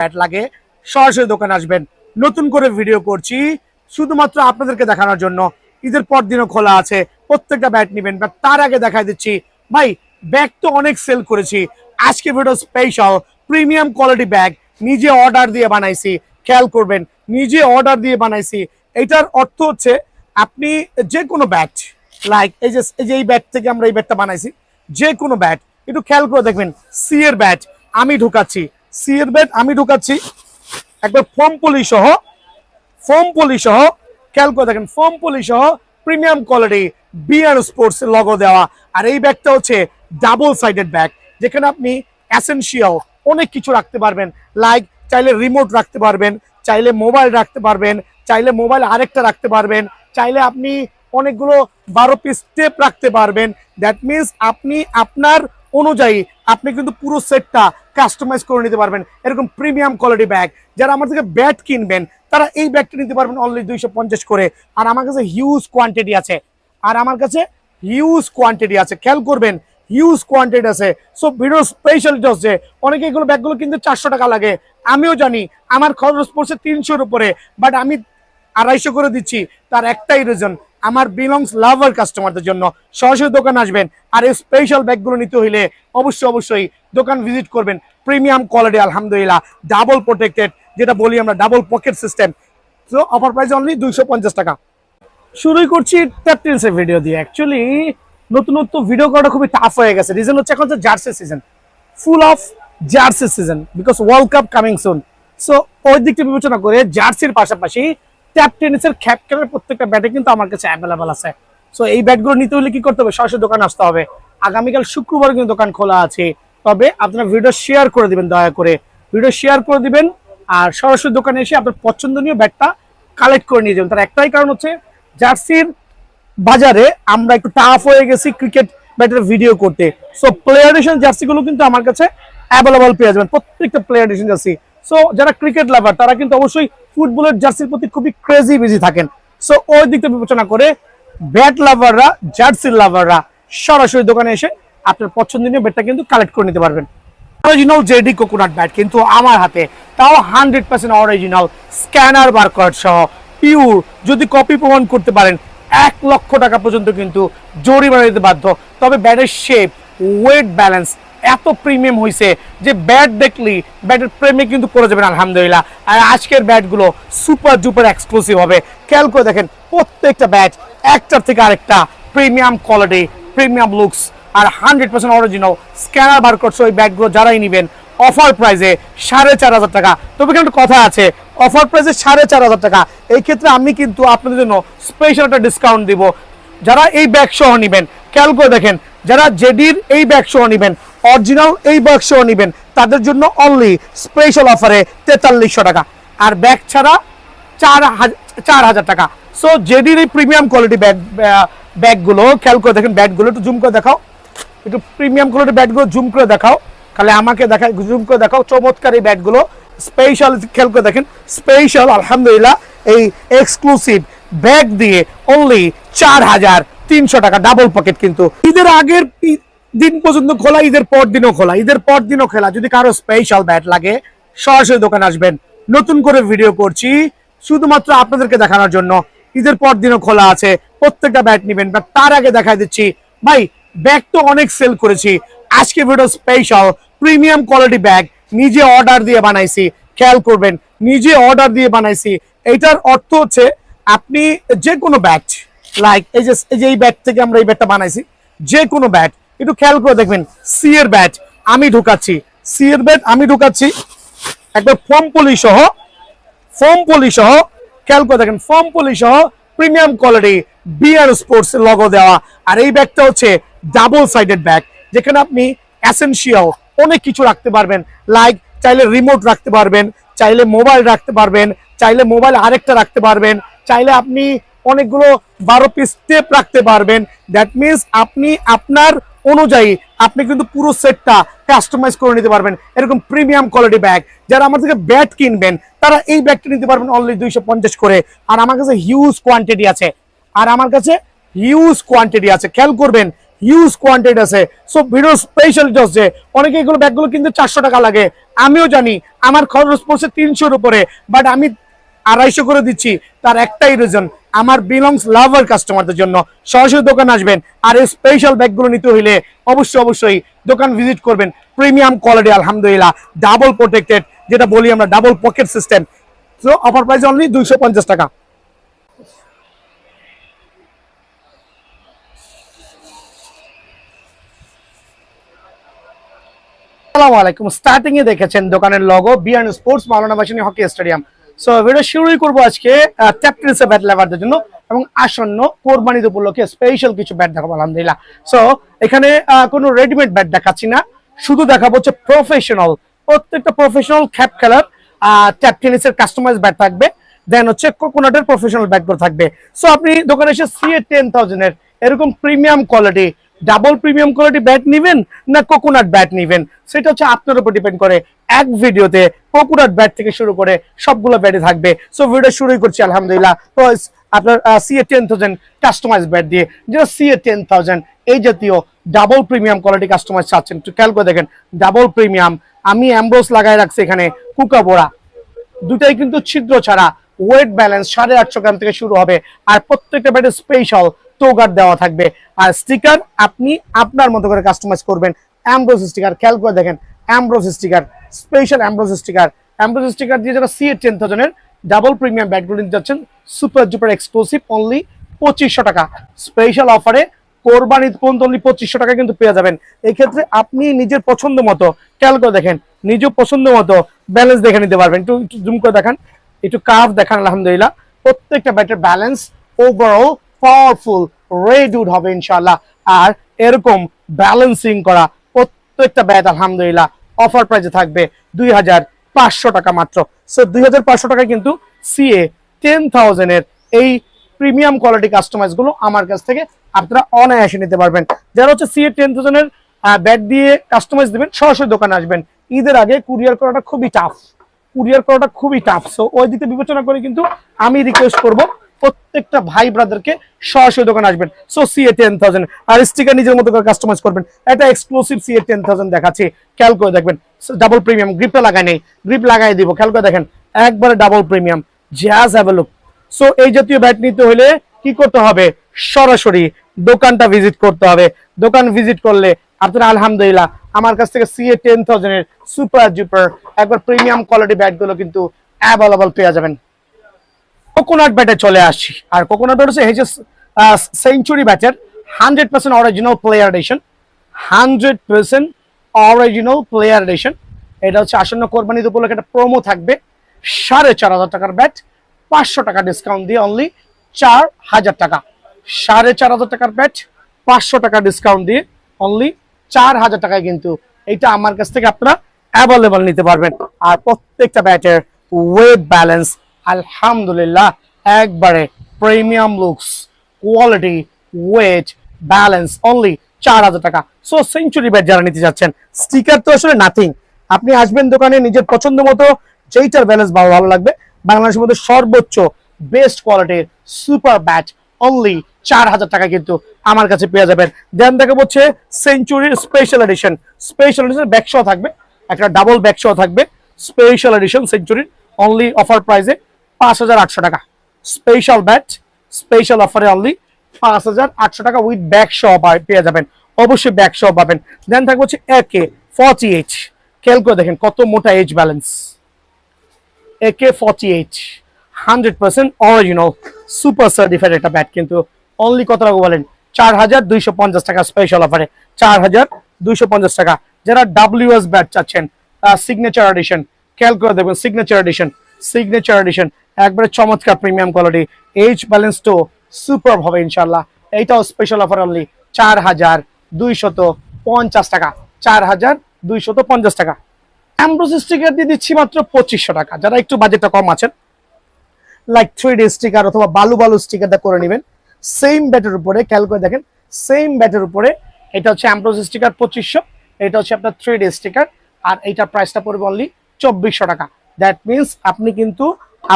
Bat লাগে সরাসরি দোকানে আসবেন। নতুন করে ভিডিও করছি শুধুমাত্র আপনাদেরকে দেখানোর জন্য। ঈদের পর দিনও খোলা আছে, প্রত্যেকটা ব্যাট নেবেন। বাট তার আগে দেখাই দিচ্ছি ভাই, ব্যাগ তো অনেক সেল করেছি, আজকে video special premium quality bag নিজে অর্ডার দিয়ে বানাইছি। খেয়াল করবেন, নিজে অর্ডার দিয়ে বানাইছি। এটার অর্থ হচ্ছে আপনি যে কোনো ব্যাট লাইক এই ব্যাট থেকে আমরা এই ব্যাটটা বানাইছি, যে কোনো ব্যাট একটু খেয়াল করে দেখবেন। সি এর ব্যাট আমি ঢুকাচ্ছি, সি এর ব্যাট আমি ঢুকাচ্ছি একবার ফোম পলি সহ খেয়াল করে দেখেন, ফোম পলি সহ premium quality BR sports logo দেওয়া। আর এই ব্যাগটা হচ্ছে ডাবল সাইডেড ব্যাগ, যেখানে আপনি এসেনশিয়াল অনেক কিছু রাখতে পারবেন। লাইক চাইলে রিমোট রাখতে পারবেন, চাইলে মোবাইল রাখতে পারবেন, চাইলে মোবাইল আরেকটা রাখতে পারবেন, চাইলে আপনি অনেকগুলো 12 পিস টেপ রাখতে পারবেন। দ্যাট মিনস আপনি আপনার অনুযায়ী আপনি কিন্তু পুরো সেটটা কাস্টমাইজ করে নিতে পারবেন। এরকম প্রিমিয়াম কোয়ালিটি ব্যাগ যারা আমার থেকে ব্যাট কিনবেন তারা এই ব্যাগটা নিতে পারবেন অনলি 250 করে। আর আমার কাছে হিউজ কোয়ান্টিটি আছে, খেয়াল করবেন হিউজ কোয়ান্টিটি আছে। সো ভিডিও স্পেশালিটি হচ্ছে অনেকে এগুলো ব্যাগগুলো কিন্তু 400 টাকা লাগে, আমিও জানি আমার খরচ পড়ছে 300-র উপরে, বাট আমি 250 করে দিচ্ছি। তার একটাই রিজন, আমার বিলংস লাভার কাস্টমারদের জন্য। সরাসরি দোকান আসবেন, আর এই স্পেশাল ব্যাগগুলো নিতে হইলে অবশ্যই দোকান ভিজিট করবেন। প্রিমিয়াম কোয়ালিটি আলহামদুলিল্লাহ, ডাবল প্রোটেক্টেড, যেটা বলি আমরা ডাবল পকেট সিস্টেম। তো অফার প্রাইস অনলি 250 টাকা। শুরুই করছি ট্যাপটেন্সের ভিডিও দিয়ে। অ্যাকচুয়ালি নতুন ভিডিও করাটা খুবই টাফ হয়ে গেছে। রিজন হচ্ছে এখন হচ্ছে jersey season, full of jersey season, because world cup coming soon. So ওই দিকটা বিবেচনা করে জার্সির পাশাপাশি ট্যাপ টেনিসের খ্যাপকেলের প্রত্যেকটা ব্যাটে কিন্তু আমার কাছে অ্যাভেলেবল আছে। সো এই ব্যাটগুলো নিতে হলে কি করতে হবে? সরাসরি দোকান আসতে হবে। আগামীকাল শুক্রবার কিন্তু দোকান খোলা আছে, তবে আপনারা ভিডিও শেয়ার করে দিবেন, দয়া করে ভিডিও শেয়ার করে দিবেন। আর সরাসরি দোকানে এসে আপনার পছন্দনীয় ব্যাটটা কালেক্ট করে নিয়ে যাবেন। তার একটাই কারণ হচ্ছে জার্সির বাজারে আমরা একটু টাফ হয়ে গেছি ক্রিকেট ব্যাটের ভিডিও করতে। সো প্লেয়ার এডিশন জার্সিগুলো কিন্তু আমার কাছে অ্যাভেলেবল পেয়ে যাবেন, প্রত্যেকটা প্লেয়ার এডিশন জার্সি। সো যারা ক্রিকেট লাভার তারা কিন্তু অবশ্যই ফুটবলের জার্সির প্রতি খুবই ক্রেজি বিজি থাকেন। সো ওই দিকটা বিবেচনা করে ব্যাট লাভাররা, জার্সির লাভাররা সরাসরি দোকানে এসে আপনার পছন্দনীয় ব্যাটটা কিন্তু কালেক্ট করে নিতে পারবেন। অরিজিনাল জেডি কোকোনাট ব্যাট কিন্তু আমার হাতে, তাও 100% অরিজিনাল, স্ক্যানার বারকোড সহ পিওর। যদি কপি প্রমাণ করতে পারেন 1 লক্ষ টাকা পর্যন্ত কিন্তু জরিমানা দিতে বাধ্য। তবে ব্যাটের শেপ, ওয়েট, ব্যালেন্স এত প্রিমিয়াম হয়েছে যে ব্যাট দেখলি ব্যাটের প্রেমে কিন্তু পড়ে যাবেন আলহামদুলিল্লাহ। আর আজকের ব্যাটগুলো সুপার ডুপার এক্সক্লুসিভ হবে। খেয়াল করে দেখেন, প্রত্যেকটা ব্যাট একটার থেকে আরেকটা প্রিমিয়াম কোয়ালিটি, প্রিমিয়াম লুকস, আর 100% অরিজিনাল স্ক্যানার বারকোড সহ এই ব্যাটগুলো যারাই নেবেন অফার প্রাইসে 4,500 টাকা। তবে এখানে একটা কথা আছে, অফার প্রাইসে 4,500 টাকা। এই ক্ষেত্রে আমি কিন্তু আপনাদের জন্য স্পেশাল একটা ডিসকাউন্ট দিব। যারা এই ব্যাগ সহ নেবেন, খেয়াল করে দেখেন, যারা জেডির এই ব্যাগ সহ নেবেন, অরিজিনাল এই ব্যাগ সহ নেবেন, তাদের জন্য অনলি স্পেশাল অফারে 4300 টাকা, আর ব্যাগ ছাড়া 4,000 টাকা। সো জেডির এই প্রিমিয়াম কোয়ালিটি ব্যাগগুলো খেয়াল করে দেখেন, ব্যাগগুলো একটু জুম করে দেখাও, একটু প্রিমিয়াম কোয়ালিটি ব্যাটগুলো জুম করে দেখাও, তাহলে আমাকে দেখায়, জুম করে দেখাও। চমৎকার এই ব্যাটগুলো স্পেশাল, খেয়াল করে দেখেন, স্পেশাল আলহামদুলিল্লাহ এই এক্সক্লুসিভ ব্যাগ দিয়ে অনলি 4,300 টাকা, ডাবল পকেট। কিন্তু ঈদের আগের দিন পর্যন্ত খোলা, ঈদের পর দিনও খোলা। যদি কারো স্পেশাল ব্যাট লাগে সরাসরি দোকান আসবেন। নতুন করে ভিডিও করছি শুধুমাত্র আপনাদেরকে দেখানোর জন্য। ঈদের পর দিনও খোলা আছে, প্রত্যেকটা ব্যাট নেবেন। বাট তার আগে দেখাই দিচ্ছি ভাই, ব্যাগ তো অনেক সেল করেছি, আজকে video special premium quality bag নিজে অর্ডার দিয়ে বানাইছি। খেয়াল করবেন, নিজে অর্ডার দিয়ে বানাইছি। এটার অর্থ হচ্ছে আপনি যে কোনো ব্যাট লাইক এই ব্যাট থেকে আমরা এই ব্যাটটা বানাইছি, যে কোনো ব্যাট একটু খেয়াল করে দেখবেন। সি এর ব্যাট আমি ঢুকাচ্ছি একবার ফোম পলি সহ খেয়াল করে দেখেন, ফোম পলি সহ premium quality BR sports logo দেওয়া। আর এই ব্যাগটা হচ্ছে ডাবল সাইডেড ব্যাগ, যেখানে আপনি এসেনশিয়াল অনেক কিছু রাখতে পারবেন। লাইক চাইলে রিমোট রাখতে পারবেন, চাইলে মোবাইল রাখতে পারবেন, চাইলে মোবাইল আরেকটা রাখতে পারবেন, চাইলে আপনি অনেকগুলো 12 পিস টেপ রাখতে পারবেন। দ্যাট মিনস আপনি আপনার অনুযায়ী আপনি কিন্তু পুরো সেটটা কাস্টমাইজ করে নিতে পারবেন। এরকম প্রিমিয়াম কোয়ালিটি ব্যাগ যারা আমার থেকে ব্যাট কিনবেন তারা এই ব্যাগটা নিতে পারবেন অনলি 250 করে। আর আমার কাছে হিউজ কোয়ান্টিটি আছে, খেয়াল করবেন হিউজ কোয়ান্টিটি আছে। সো ভিডিও স্পেশালিটি হচ্ছে অনেকে এগুলো ব্যাগগুলো কিন্তু 400 টাকা লাগে, আমিও জানি আমার খরচ পড়ছে 300-র উপরে, বাট আমি 250 করে দিচ্ছি। তার একটাই রিজন, আমার বিলংস লাভার কাস্টমারদের জন্য। সরাসরি দোকান আসবেন, আর এই স্পেশাল ব্যাগগুলো নিতে হইলে অবশ্যই দোকান ভিজিট করবেন। প্রিমিয়াম কোয়ালিটি আলহামদুলিল্লাহ, ডাবল প্রোটেক্টেড, যেটা বলি আমরা double pocket system. So offer price only 250 টাকা। আসসালামু আলাইকুম। স্টার্টিং এ দেখেছেন দোকানের লোগো বিয়ান sports Maulana Bhashani hockey stadium. So video শুরুই করব আজকে ট্যাপটেনিসের ব্যাট লাভারদের জন্য এবং আসন্ন কোরবানির উপলক্ষে স্পেশাল কিছু ব্যাট দেখাবো আলহামদুলিল্লাহ। সো এখানে কোনো রেডিমেড ব্যাট দেখাচ্ছি না, শুধু দেখাবো হচ্ছে প্রফেশনাল, প্রত্যেকটা প্রফেশনাল খ্যাপ খেলার ট্যাপটেনিসের কাস্টমাইজ ব্যাট থাকবে। দেন হচ্ছে কোকোনাটের প্রফেশনাল ব্যাটগুলো থাকবে। সো আপনি দোকানে এসে CA-10,000 এর এরকম premium quality, double premium quality bat নিবেন না কোকোনাট ব্যাট নিবেন, সেটা হচ্ছে আপনার উপর ডিপেন্ড করে। এক ভিডিওতে কোকোনাট ব্যাট থেকে শুরু করে সবগুলো ব্যাটই থাকবে। সো ভিডিও শুরুই করছি আলহামদুলিল্লাহ। তো আপনার CA-10,000 কাস্টমাইজ ব্যাট দিয়ে, যেটা CA-10,000 এই জাতীয় ডাবল প্রিমিয়াম কোয়ালিটি কাস্টমাইজ চাচ্ছেন, একটু খেয়াল করে দেখেন। ডাবল প্রিমিয়াম, আমি অ্যাম্ব্রোস লাগাই রাখছি এখানে, কুকাবোরা, দুটাই কিন্তু ছিদ্র ছাড়া। ওয়েট ব্যালেন্স 850 গ্রাম থেকে শুরু হবে, আর প্রত্যেকটা ব্যাটে স্পেশাল টোগার দেওয়া থাকবে। আর স্টিকার আপনি আপনার মতো করে কাস্টমাইজ করবেন। অ্যাম্ব্রোস স্টিকার, খেয়াল করে দেখেন, অ্যাম্ব্রোস স্টিকার, স্পেশাল অ্যাম্ব্রোস স্টিকার। অ্যাম্ব্রোস স্টিকার দিয়ে যারা CA-10,000 এর ডাবল প্রিমিয়াম ব্যাটগুলো নিতে যাচ্ছেন, সুপার ডুপার এক্সক্লুসিভ অনলি 2500 টাকা। স্পেশাল অফারে কোরবানি পর্যন্ত অনলি 2500 টাকা কিন্তু পেয়ে যাবেন। এই ক্ষেত্রে আপনি নিজের পছন্দ মতো, খেয়াল করে দেখেন, নিজের পছন্দ মতো ব্যালেন্স দেখে নিতে পারবেন। একটু জুম করে দেখান, একটু কার্ভ দেখান। আলহামদুলিল্লাহ প্রত্যেকটা ব্যাটের ব্যালেন্স ওভারঅল পাওয়ারফুল রেডউড হবে ইনশাআল্লাহ। আর এরকম ব্যালেন্সিং করা প্রত্যেকটা ব্যাট আলহামদুলিল্লাহ অফার প্রাইসে থাকবে 2500 টাকা মাত্র। সো 2500 টাকা কিন্তু CA-10,000 এর এই প্রিমিয়াম কোয়ালিটি কাস্টমাইজ গুলো আমার কাছ থেকে আপনারা অনায়াসে নিতে পারবেন। যারা হচ্ছে CA-10,000 এর ব্যাট দিয়ে কাস্টমাইজ দিবেন, সরাসরি দোকানে আসবেন। ঈদের আগে কুরিয়ার করাটা খুবই টাফ। সো ওই দিকে বিবেচনা করে কিন্তু আমি রিকোয়েস্ট করব প্রত্যেকটা ভাই ব্রাদারকে সরাসরি দোকানে আসবেন। সো CA-10,000 আর স্টিকার নিজের মতো করে কাস্টমাইজ করবেন। এটা এক্সক্লুসিভ CA-10,000 দেখাচ্ছি, খেয়াল করে দেখবেন। ডাবল প্রিমিয়াম, গ্রিপটা লাগাই নেই, গ্রিপ লাগাই দিব, খেয়াল করে দেখেন, একবারে double premium, just have a look. So এই জাতীয় ব্যাট নিতে হলে কি করতে হবে? সরাসরি দোকানটা ভিজিট করতে হবে। দোকান ভিজিট করলে আপনারা আলহামদুলিল্লাহ আমার কাছ থেকে CA-10,000 এর সুপার ডুপার একবার প্রিমিয়াম কোয়ালিটি ব্যাটগুলো কিন্তু অ্যাভেলেবল পেয়ে যাবেন। কোকোনাট ব্যাটে চলে আসি, আর কোকোনাট ব্যাট হচ্ছে সেঞ্চুরি ব্যাটের 100% original player addition. 100% original player addition. এটা হচ্ছে আসন্ন কোরবানির উপলক্ষে একটা প্রোমো থাকবে। 4,500 টাকার ব্যাট 500 টাকা ডিসকাউন্ট দিয়ে অনলি 4,000 টাকা। 4,500 টাকার ব্যাট 500 টাকা ডিসকাউন্ট দিয়ে অনলি 4,000 টাকায় কিন্তু এটা আমার কাছ থেকে আপনারা অ্যাভেলেবল নিতে পারবেন। আর প্রত্যেকটা ব্যাটের ওয়েট ব্যালেন্স আলহামদুলিল্লাহ একবারে premium looks, quality, wait balance only 4,000 টাকা। সো সেঞ্চুরি ব্যাট যারা নিতে যাচ্ছেন, স্টিকার তো আসলে নাথিং, আপনি আসবেন দোকানে নিজের পছন্দ মতো যেইটার ব্যালেন্স ভালো লাগবে, বাংলাদেশের মধ্যে সর্বোচ্চ বেস্ট কোয়ালিটির সুপার ব্যাট অনলি 4,000 টাকা কিন্তু আমার কাছে পেয়ে যাবেন। দেন দেখা হচ্ছে সেঞ্চুরির স্পেশাল এডিশন ব্যাকশো থাকবে, একটা ডাবল ব্যাকশো থাকবে। স্পেশাল এডিশন সেঞ্চুরির অনলি অফার প্রাইসে 5,800 টাকা। স্পেশাল ব্যাট স্পেশাল অফারে অনলি 5,800 টাকা উইথ ব্যাকশো পেয়ে যাবেন। অবশ্যই ব্যাকশো পাবেন। দেন থাকবে হচ্ছে AK-48, খেয়াল করে দেখেন কত মোটা edge balance. AK-48 100% original super certified একটা ব্যাট কিন্তু অনলি কত টাকা বলেন? 4,250 টাকা স্পেশাল অফারে, 4,250 টাকা। যারা WS ব্যাট চাচ্ছেন সিগনেচার এডিশন, খেয়াল করে দেখবেন সিগনেচার এডিশন একবারে চমৎকার প্রিমিয়াম কোয়ালিটি, এইচ ব্যালেন্স তো সুপার হবে ইনশাআল্লাহ। এইটাও স্পেশাল অফার অনলি 4,250 টাকা। 4,250 টাকা। অ্যাম্ব্রোস স্টিকার দিয়ে দিচ্ছি মাত্র 2500 টাকা। যারা একটু বাজেটটা কম আছেন, লাইক 3D স্টিকার অথবা বালু স্টিকারটা করে নেবেন সেম ব্যাটের উপরে। খেয়াল করে দেখেন সেম ব্যাটের উপরে এটা হচ্ছে অ্যাম্ব্রোস স্টিকার 2500, এটা হচ্ছে আপনার 3D স্টিকার, আর এইটার প্রাইসটা পড়বে অনলি 2400 টাকা। দ্যাট মিনস আপনি কিন্তু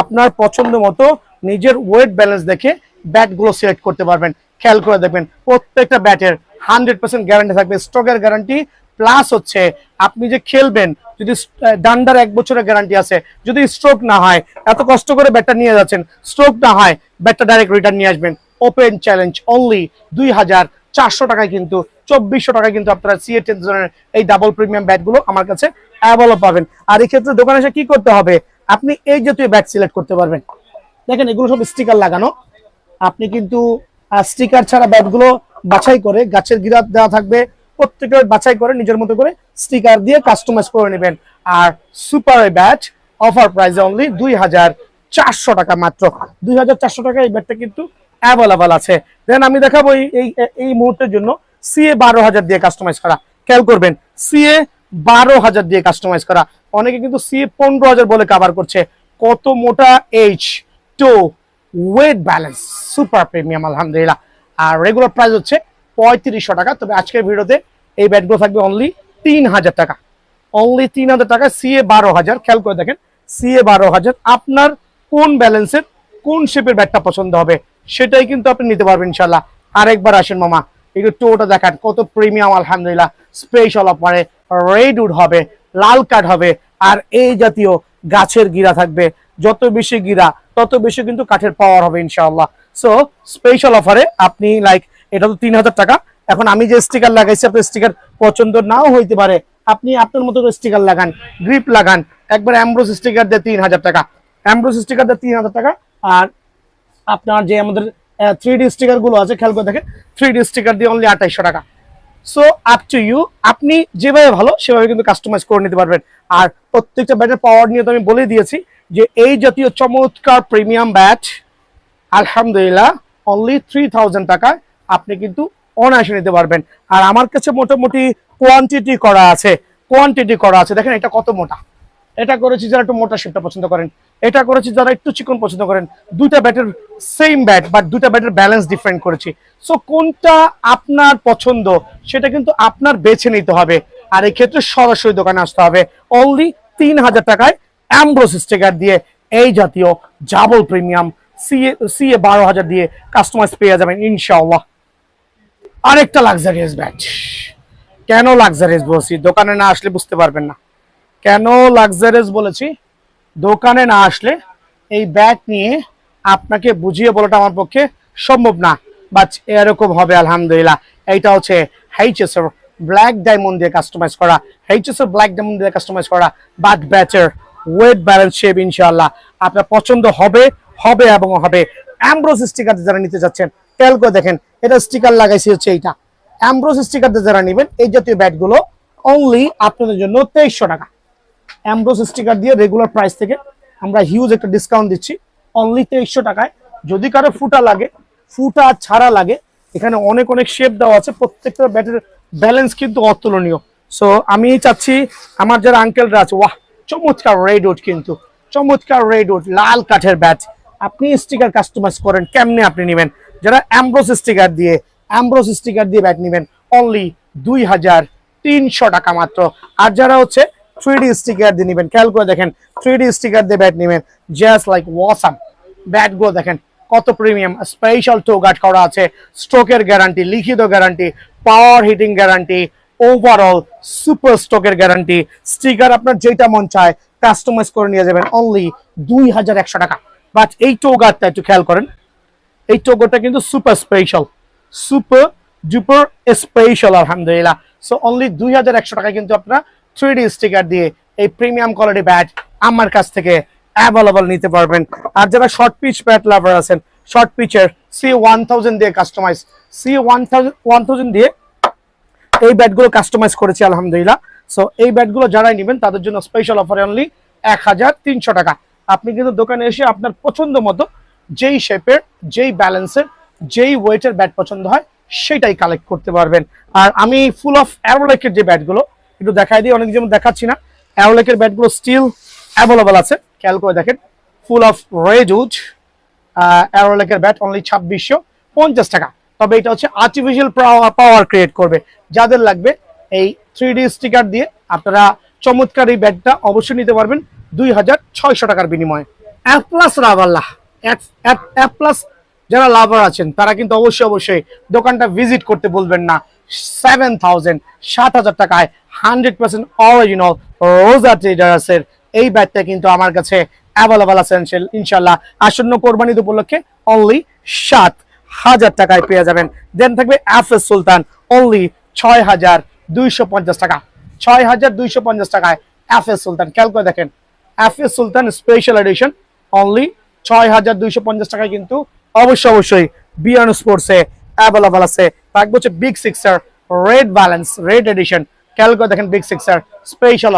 আপনার পছন্দ মতো নিজের ওয়েট ব্যালেন্স দেখে ব্যাটগুলো সিলেক্ট করতে পারবেন। খেয়াল করে দেখবেন প্রত্যেকটা ব্যাটের 100% গ্যারান্টি থাকবে, স্ট্রোকের গ্যারান্টি প্লাস হচ্ছে আপনি যে খেলবেন যদি ডান্ডার 1 বছরের গ্যারান্টি আছে, যদি স্ট্রোক না হয়, এত কষ্ট করে ব্যাটটা নিয়ে যাচ্ছেন, স্ট্রোক না হয় ব্যাটটা ডাইরেক্ট রিটার্ন নিয়ে আসবেন। ওপেন চ্যালেঞ্জ অনলি 2400 টাকায়, কিন্তু 2400 টাকায় কিন্তু আপনারা CA 10 জনের এই ডাবল প্রিমিয়াম ব্যাটগুলো আমার কাছে অ্যাভেলেবল পাবেন। আর এই ক্ষেত্রে দোকানে এসে কি করতে হবে, আপনি এই জাতীয় ব্যাট সিলেক্ট করতে পারবেন। দেখেন এগুলো সব স্টিকার লাগানো, আপনি কিন্তু স্টিকার ছাড়া ব্যাটগুলো বাছাই করে গাছের গিরা দেওয়া থাকবে, প্রত্যেকের বাছাই করে নিজের মতো করে স্টিকার দিয়ে কাস্টমাইজ করে নেবেন। আর সুপার ব্যাট অফার প্রাইসে অনলি 2400 টাকা, মাত্র 2400 টাকা এই ব্যাটটা কিন্তু অ্যাভেলেবল আছে। দেন আমি দেখাবো এই মুহূর্তের জন্য CA 12000 দিয়ে কাস্টমাইজ করা। খেয়াল করবেন CA 12000 দিয়ে কাস্টমাইজ করা। অনেকে কিন্তু CA 15000 বলে কভার করছে। কত মোটা H2 wait balance super premium আলহামদুলিল্লাহ। আর রেগুলার প্রাইস হচ্ছে 3500 টাকা। তবে আজকের ভিডিওতে এই ব্যাটগুলো থাকবে অনলি 3000 টাকা, অনলি 3000 টাকা। CA 12000, খেয়াল করে দেখেন CA 12000 আপনার কোন ব্যালেন্সের কোন শেপের ব্যাটটা পছন্দ হবে সেটাই কিন্তু আপনি নিতে পারবেন ইনশাল্লাহ। আরেকবার আসেন মামা, একটু টোটা দেখান, কত প্রিমিয়াম আলহামদুলিল্লাহ। স্পেশাল অফারে রেড উড হবে, লাল কাঠ হবে, আর এই জাতীয় গাছের গিরা থাকবে। যত বেশি গিরা তত বেশি কিন্তু কাঠের পাওয়ার হবে ইনশাআল্লাহ। সো স্পেশাল অফারে আপনি লাইক, এটা তো 3000 টাকা। এখন আমি যে স্টিকার লাগাইছি আপনার স্টিকার পছন্দ নাও হইতে পারে, আপনি আপনার মতো স্টিকার লাগান, গ্রিপ লাগান, একবার অ্যামব্রোস স্টিকার দিয়ে 3000 টাকা, অ্যামব্রোস স্টিকার দিয়ে 3000 টাকা। আর আপনার যে আমাদের 3D স্টিকার গুলো আছে, খেয়াল করে দেখেন 3D স্টিকার দিয়ে অনলি 2800 টাকা। সো আপ টু ইউ, আপনি যেভাবে ভালো সেভাবে কিন্তু কাস্টমাইজ করে নিতে পারবেন। আর প্রত্যেকটা ব্যাটের পাওয়ার নিয়ে তো আমি বলে দিয়েছি যে এই জাতীয় চমৎকার প্রিমিয়াম ব্যাট আলহামদুলিল্লাহ অনলি 3000 টাকায় আপনি কিন্তু অনায়াসে নিতে পারবেন। আর আমার কাছে মোটামুটি কোয়ান্টিটি করা আছে, দেখেন এটা কত মোটা। এটা করেছি যারা একটু মোটা শেপটা পছন্দ করেন, এটা করেছি যারা একটু চিকন পছন্দ করেন। দুইটা ব্যাটের সেম ব্যাট, বাট দুইটা ব্যাটের ব্যালেন্স ডিফারেন্ট করেছি। সো কোনটা আপনার পছন্দ সেটা কিন্তু আপনার বেছে নিতে হবে। আর এই ক্ষেত্রে সরাসরি দোকানে আসতে হবে। অনলি 3000 টাকায় অ্যামব্রোস স্টিকার দিয়ে এই জাতীয় ডাবল প্রিমিয়াম CA 12000 দিয়ে কাস্টমাইজ পেয়ে যাবেন ইনশাআল্লাহ। আরেকটা লাক্সারিয়াস ব্যাট। কেন লাক্সারিয়াস বলছি, দোকানে না আসলে বুঝতে পারবেন না কেন লাক্সারিয়াস বলেছি। দোকানে না আসলে এই ব্যাট নিয়ে আপনাকে বুঝিয়ে বলাটা আমার পক্ষে সম্ভব না, বাট এরকম হবে আলহামদুলিল্লাহ। এইটা হচ্ছে HSR ব্ল্যাক ডায়মন্ড দিয়ে কাস্টমাইজ করা, HSR ব্ল্যাক ডায়মন্ড দিয়ে কাস্টমাইজ করা বাট ব্যাটের ওয়েট ব্যালেন্স শেপ ইনশাআল্লাহ আপনার পছন্দ হবে এবং হবে। অ্যামব্রোস স্টিকার যারা নিতে যাচ্ছেন, খেয়াল করে দেখেন এটা স্টিকার লাগাইছি হচ্ছে এইটা। অ্যামব্রোস স্টিকার যারা নেবেন এই জাতীয় ব্যাটগুলো অনলি আপনাদের জন্য 2300 টাকা। অ্যামব্রোস স্টিকার দিয়ে রেগুলার প্রাইস থেকে আমরা হিউজ একটা ডিসকাউন্ট দিচ্ছি অনলি 2300 টাকায়। যদি কারো ফুটা লাগে, ফুটা ছাড়া লাগে, এখানে অনেক শেপ দেওয়া আছে, প্রত্যেকটা ব্যাটের ব্যালেন্স কিন্তু অতুলনীয়। সো আমি চাচ্ছি আমার যারা আঙ্কেলরা আছে, ওয়াহ চমৎকার রেড উড, কিন্তু চমৎকার রেড উড লাল কাঠের ব্যাট, আপনি স্টিকার কাস্টমাইজ করেন কেমনে আপনি নেবেন। যারা অ্যামব্রোস স্টিকার দিয়ে ব্যাট নেবেন অনলি 2300 টাকা মাত্র। আর যারা হচ্ছে 3D স্টিকার দিয়ে নেবেন, খেয়াল করে দেখেন 3D স্টিকার দিয়ে ব্যাট নেবেন, জাস্ট লাইক ওয়াসাম। ব্যাটগুলো দেখেন কত প্রিমিয়াম, স্পেশাল টো গার্ড করা আছে, স্ট্রোকের গ্যারান্টি, লিখিত গ্যারান্টি, পাওয়ার হিটিং গ্যারান্টি, ওভারঅল সুপার স্ট্রোকের গ্যারান্টি। স্টিকার আপনার যেটা মন চায় কাস্টমাইজ করে নিয়ে যাবেন অনলি 2100 টাকা। বাট এই টো গার্ডটা একটু খেয়াল করেন, এই টো গার্ডটা কিন্তু সুপার ডুপার স্পেশাল আলহামদুলিল্লাহ। সো অনলি 2100 টাকায় কিন্তু আপনারা 3D স্টিকার দিয়ে এই প্রিমিয়াম কোয়ালিটি ব্যাট আমার কাছ থেকে অ্যাভেলেবল নিতে পারবেন। আর যারা শর্ট পিচ ব্যাট লাভার আছেন, শর্ট পিচের C1000 দিয়ে কাস্টমাইজ, C1000 দিয়ে এই ব্যাটগুলো কাস্টমাইজ করেছি আলহামদুলিল্লাহ। সো এই ব্যাটগুলো যারাই নেবেন তাদের জন্য স্পেশাল অফারে অনলি 1300 টাকা। আপনি কিন্তু দোকানে এসে আপনার পছন্দ মতো যেই শেপের, যেই ব্যালেন্সের, যেই ওয়েটের ব্যাট পছন্দ হয় সেটাই কালেক্ট করতে পারবেন। আর আমি ফুল অফ অ্যারোলেকের যে ব্যাটগুলো একটু দেখাই দিই, অনেক যেমন দেখাচ্ছি না, অ্যারোলেকের ব্যাটগুলো স্টিল অ্যাভেলেবল আছে। খেয়াল করে দেখেন ফুল অফ রেড উড অ্যারোলেকের ব্যাট অনলি 2650 টাকা। তবে এটা হচ্ছে আর্টিফিশিয়াল পাওয়ার ক্রিয়েট করবে। যাদের লাগবে এই 3D স্টিকার দিয়ে আপনারা চমৎকার এই ব্যাটটা অবশ্যই নিতে পারবেন 2600 টাকার বিনিময়ে। F+ রাবাল্লাহ, F+ যারা লাভার আছেন তারা কিন্তু অবশ্যই অবশ্যই দোকানটা ভিজিট করতে বলবেন না। 7,000 7,000 টাকায় 100% অরিজিনাল রোজা ট্রেডার্সের এই ব্যাটটা কিন্তু আমার কাছে অ্যাভেলেবল আছে ইনশাল্লাহ। আসন্ন কোরবানি উপলক্ষে অনলি 7,000 টাকায় পেয়ে যাবেন। দেন থাকবে এফএস সুলতান অনলি 6,250 টাকা, 6,250 টাকায় এফএস সুলতান। খেয়াল করে দেখেন, এফএস সুলতান স্পেশাল এডিশন অনলি 6,250 টাকায় কিন্তু অবশ্যই অবশ্যই বিয়ান স্পোর্টসে অ্যাভেলেবল আছে। থাকবে হচ্ছে big sixer red balance red edition. খেয়াল করে দেখেন বিগ সিক্সার স্পেশাল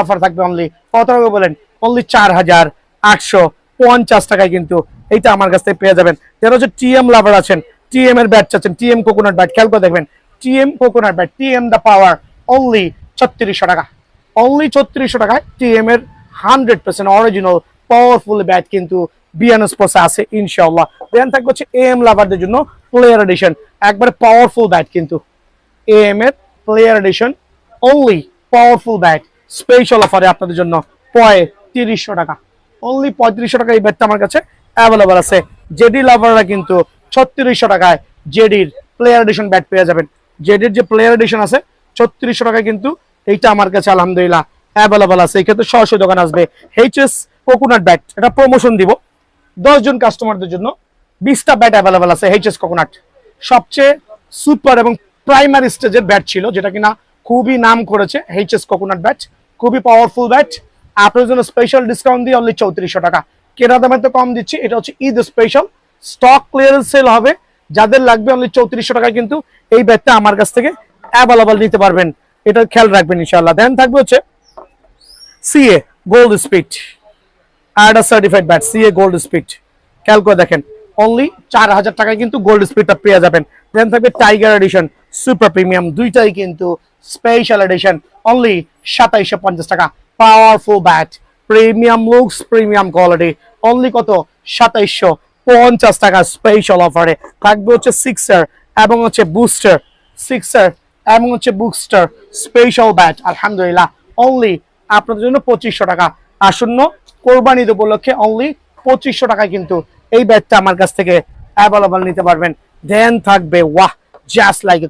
অফার থাকবে অনলি কত টাকা বলেন, অনলি 4,850 টাকায় কিন্তু এইটা আমার কাছ থেকে পেয়ে যাবেন। যারা হচ্ছে টিএম লাভার আছেন, টিএম এর ব্যাট চাচ্ছেন, টিএম কোকোনাট ব্যাট, খেয়াল করে দেখবেন TM coconut bat, TM the power only 3600 টাকা, অনলি 3600 টাকায় টিএম এর 100% অরিজিনাল পাওয়ারফুল ব্যাট কিন্তু বিয়ানো স্পোর্টসে আছে ইনশাআল্লাহ। দেন থাকবে হচ্ছে এএম লাভারদের জন্য প্লেয়ার এডিশন, একবারে পাওয়ারফুল ব্যাট কিন্তু এএম এর player addition only powerful bat special অফারে আপনাদের জন্য 3500 টাকা, অনলি 3500 টাকা এই ব্যাটটা আমার কাছে অ্যাভেলেবল আছে। জেডি লাভাররা কিন্তু 3600 টাকায় জেডির প্লেয়ার এডিশন ব্যাট পেয়ে যাবেন। জেডির যে প্লেয়ার এডিশন আছে 3600 টাকায় কিন্তু এইটা আমার কাছে আলহামদুলিল্লাহ অ্যাভেলেবল আছে। এই ক্ষেত্রে সরাসরি দোকান আসবে। এইচএস কোকোনাট ব্যাট, এটা প্রমোশন দিব 10 জন কাস্টমারদের জন্য 20টা ব্যাট অ্যাভেলেবল আছে। এইচএস কোকোনাট সবচেয়ে সুপার এবং প্রাইমারি স্টেজের ব্যাট ছিল, যেটা কিনা খুবই নাম করেছে। এইচএস কোকোনাট ব্যাট খুবই পাওয়ারফুল ব্যাট, আপনার জন্য স্পেশাল ডিসকাউন্ট দিয়ে অনলি 3400 টাকা। কেনা দামে তো কম দিচ্ছি, এটা হচ্ছে Eid special stock clearance sale হবে। যাদের লাগবে অনলি 3400 টাকায় কিন্তু এই ব্যাটটা আমার কাছ থেকে অ্যাভেলেবল নিতে পারবেন, এটা খেয়াল রাখবেন ইনশাআল্লাহ। দেন থাকবে হচ্ছে CA gold speed Ada certified bat, CA gold speed. খেয়াল করে দেখেন অনলি 4000 টাকায় কিন্তু গোল্ড স্পিডটা পেয়ে যাবেন। দেন থাকবে টাইগার এডিশন সুপার প্রিমিয়াম, দুইটাই কিন্তু স্পেশাল এডিশন অনলি 2750 টাকা। Powerful bat, premium looks, premium quality, only কত 2750 টাকা স্পেশাল অফারে। থাকবে হচ্ছে সিক্সার এবং হচ্ছে বুস্টার, সিক্সার এবং হচ্ছে বুস্টার স্পেশাল ব্যাট আলহামদুলিল্লাহ অনলি আপনাদের জন্য 2500 টাকা। আসন্ন কোরবানি ঈদ উপলক্ষে অনলি 2500 টাকায় কিন্তু এই ব্যাটটা আমার কাছ থেকে অ্যাভেলেবল নিতে পারবেন। দেন থাকবে ওয়াহ জাস্ট লাইক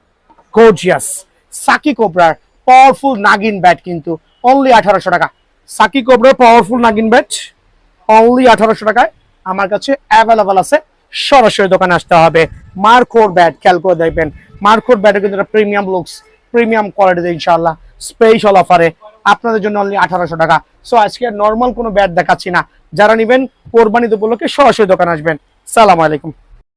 গর্জিয়াস সাকি কোবরার পাওয়ারফুল নাগিন ব্যাট কিন্তু অনলি 1800 টাকা। সাকি কোবরার পাওয়ারফুল নাগিন ব্যাট অনলি 1800 টাকায় আমার কাছে অ্যাভেলেবল আছে। সরাসরি দোকানে আসতে হবে। মার্কোর ব্যাট খেয়াল করে দেখবেন, মার্কোর ব্যাটে কিন্তু একটা প্রিমিয়াম লুকস, প্রিমিয়াম কোয়ালিটিতে ইনশাআল্লাহ স্পেশাল অফারে আপনাদের জন্য অনলি 1800 টাকা। সো আজকে নর্মাল কোনো ব্যাট দেখাচ্ছি না, যারা নেবেন কোরবানি উপলক্ষে সরাসরি দোকানে আসবেন। সালাম আলাইকুম।